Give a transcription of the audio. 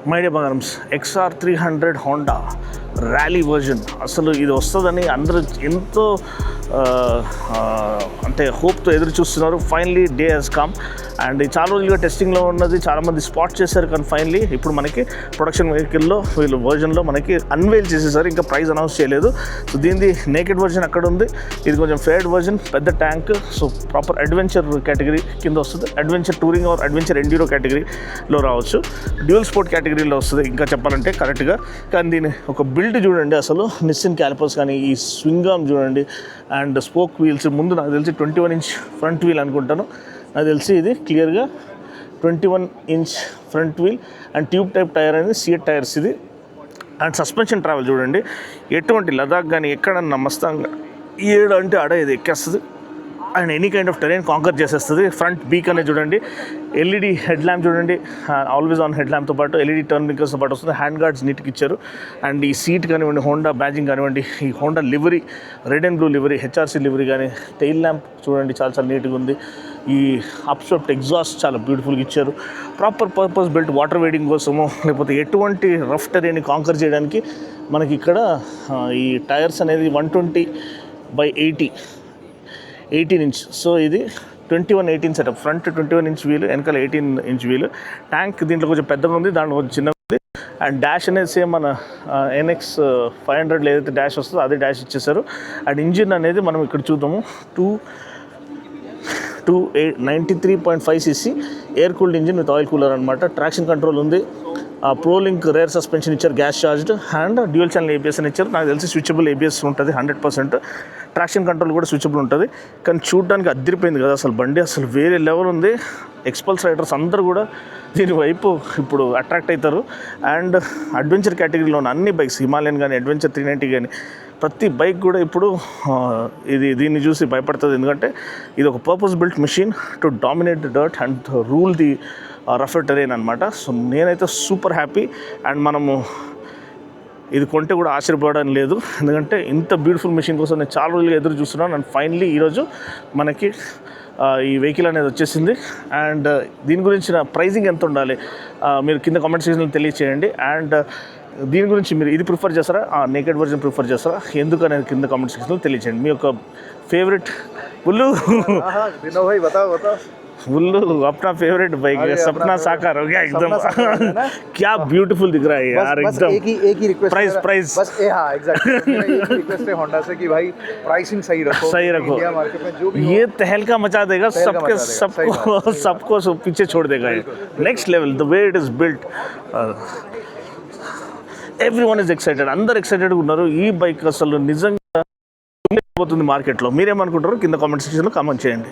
My dear బంగారమ్స్ XR300 Honda rally version. అసలు ఇది వస్తుందని అందరూ ఎంతో అంటే హోప్తో ఎదురు చూస్తున్నారు. Finally day has come and చాలా రోజులుగా టెస్టింగ్లో ఉన్నది, చాలామంది స్పాట్ చేశారు. కానీ ఫైనలీ ఇప్పుడు మనకి ప్రొడక్షన్ వెహికల్లో వీళ్ళు వర్జన్లో మనకి అన్వేల్ చేసేసారు. ఇంకా ప్రైస్ అనౌన్స్ చేయలేదు. సో దీనిది నేకెడ్ వర్జన్ అక్కడ ఉంది, ఇది కొంచెం ఫేర్డ్ వర్జన్, పెద్ద tank. So proper adventure category కింద వస్తుంది. Adventure touring or adventure enduro కేటగిరీలో రావచ్చు. డ్యూయల్ స్పోర్ట్ కేటగిరీలో వస్తుంది ఇంకా చెప్పాలంటే కరెక్ట్గా. కానీ దీని ఒక బిల్డ్ చూడండి, అసలు నిస్సిన్ క్యాలిపర్స్ కానీ ఈ స్వింగ్ ఆర్మ్ చూడండి అండ్ స్పోక్ వీల్స్. ముందు నాకు తెలిసి 21 ఇంచ్ ఫ్రంట్ వీల్ అనుకుంటాను, నాకు తెలిసి ఇది క్లియర్గా 21 inch front wheel and tube type tyre అనేది సిఎట్ టైర్స్ ఇది. అండ్ సస్పెన్షన్ ట్రావెల్ చూడండి, ఎటువంటి లదాఖ్ కానీ ఎక్కడన్నా మస్తాంగా ఏడు అంటే ఆడ ఇది ఎక్కేస్తుంది and any kind of terrain conquer చేసేస్తుంది. ఫ్రంట్ బీక్ అనేది చూడండి, ఎల్ఈడి హెడ్ ల్యాంప్ చూడండి, ఆల్వేస్ ఆన్ హెడ్ ల్యాంప్తో పాటు ఎల్ఈడి టర్న్ బ్లింకర్స్తో పాటు వస్తుంది. హ్యాండ్ గార్డ్స్ నీట్కి ఇచ్చారు. అండ్ ఈ సీట్ కానివ్వండి, హోండా బ్యాజింగ్ కానివ్వండి, ఈ Honda livery, red and blue livery, HRC livery కానీ, టెయిల్ ల్యాంప్ చూడండి చాలా నీట్గా ఉంది. ఈ అప్స్వెప్ట్ ఎగ్జాస్ట్ చాలా బ్యూటిఫుల్గా ఇచ్చారు. Proper purpose built water wading కోసము, లేకపోతే ఎటువంటి రఫ్ టెరైన్ని కాంకర్ చేయడానికి మనకి ఇక్కడ ఈ టైర్స్ అనేది 120/80 18 ఇంచ్. సో ఇది 21/18 సెటప్. ఫ్రంట్ 21 ఇంచ్ వీలు, వెనకాల 18 ఇంచ్ వీలు. ట్యాంక్ దీంట్లో కొంచెం పెద్దగా ఉంది, దాంట్లో కొంచెం చిన్నగా ఉంది. అండ్ డాష్ అనేది సేమ్ మన NX 500 ఏదైతే డాష్ వస్తుందో అదే డాష్ ఇచ్చేసారు. అండ్ ఇంజిన్ అనేది మనం ఇక్కడ చూద్దాము, 93.5cc air cooled engine with oil cooler అనమాట. ట్రాక్షన్ కంట్రోల్ ఉంది, ప్రోలింక్ రేర్ సస్పెన్షన్ ఇచ్చారు, gas charged and dual channel ABS అని ఇచ్చారు. నాకు తెలిసి స్విచబుల్ ABS ఉంటుంది 100%. ట్రాక్షన్ కంట్రోల్ కూడా స్విచబుల్ ఉంటుంది. కానీ చూడడానికి అద్దరిపోయింది కదా అసలు బండి, అసలు వేరే లెవెల్ ఉంది. ఎక్స్పల్స్ రైడర్స్ అందరూ కూడా దీని వైపు ఇప్పుడు అట్రాక్ట్ అవుతారు. అండ్ అడ్వెంచర్ కేటగిరీలో ఉన్న అన్ని బైక్స్, హిమాలయన్ కానీ, అడ్వెంచర్ 390 కానీ, ప్రతి బైక్ కూడా ఇప్పుడు దీన్ని చూసి భయపడుతుంది. ఎందుకంటే ఇది ఒక purpose built machine to dominate the dirt and rule the రఫర్ టెరైన్ అనమాట. సో నేనైతే సూపర్ హ్యాపీ. అండ్ మనము ఇది కొంటే కూడా ఆశ్చర్యపోవడం లేదు, ఎందుకంటే ఇంత బ్యూటిఫుల్ మెషిన్ కోసం నేను చాలా రోజులుగా ఎదురు చూస్తున్నాను. అండ్ ఫైనలీ ఈరోజు మనకి ఈ వెహికల్ అనేది వచ్చేసింది. అండ్ దీని గురించిన ప్రైజింగ్ ఎంత ఉండాలి మీరు కింద కామెంట్ సెక్షన్లో తెలియచేయండి. అండ్ దీని గురించి మీరు ఇది ప్రిఫర్ చేస్తారా, నేకెడ్ వర్జన్ ప్రిఫర్ చేస్తారా, ఎందుకు అనేది కింద కామెంట్ సెక్షన్లో తెలియచేయండి. మీ యొక్క ఫేవరెట్ ఉల్లు उल्लू अपना फेवरेट बाइक है, सपना साकार हो गया एकदम। क्या ब्यूटीफुल दिख रहा है यार एकदम। एक ही रिक्वेस्ट, प्राइस बस हाँ एग्जैक्टली, एक ही रिक्वेस्ट है होंडा से कि भाई प्राइसिंग सही रखो। इंडिया मार्केट में जो भी ये तहलका मचा देगा, सबको पीछे छोड़ देगा। ये next level the way it is built, everyone is excited, అందరు ఎక్సైటెడ్గా ఉన్నారు. ఈ బైక్ అసలు నిజంగా పోతుంది మార్కెట్లో. మీరేమనుకుంటారో కింద కామెంట్ సెక్షన్లో కామెంట్ చేయండి.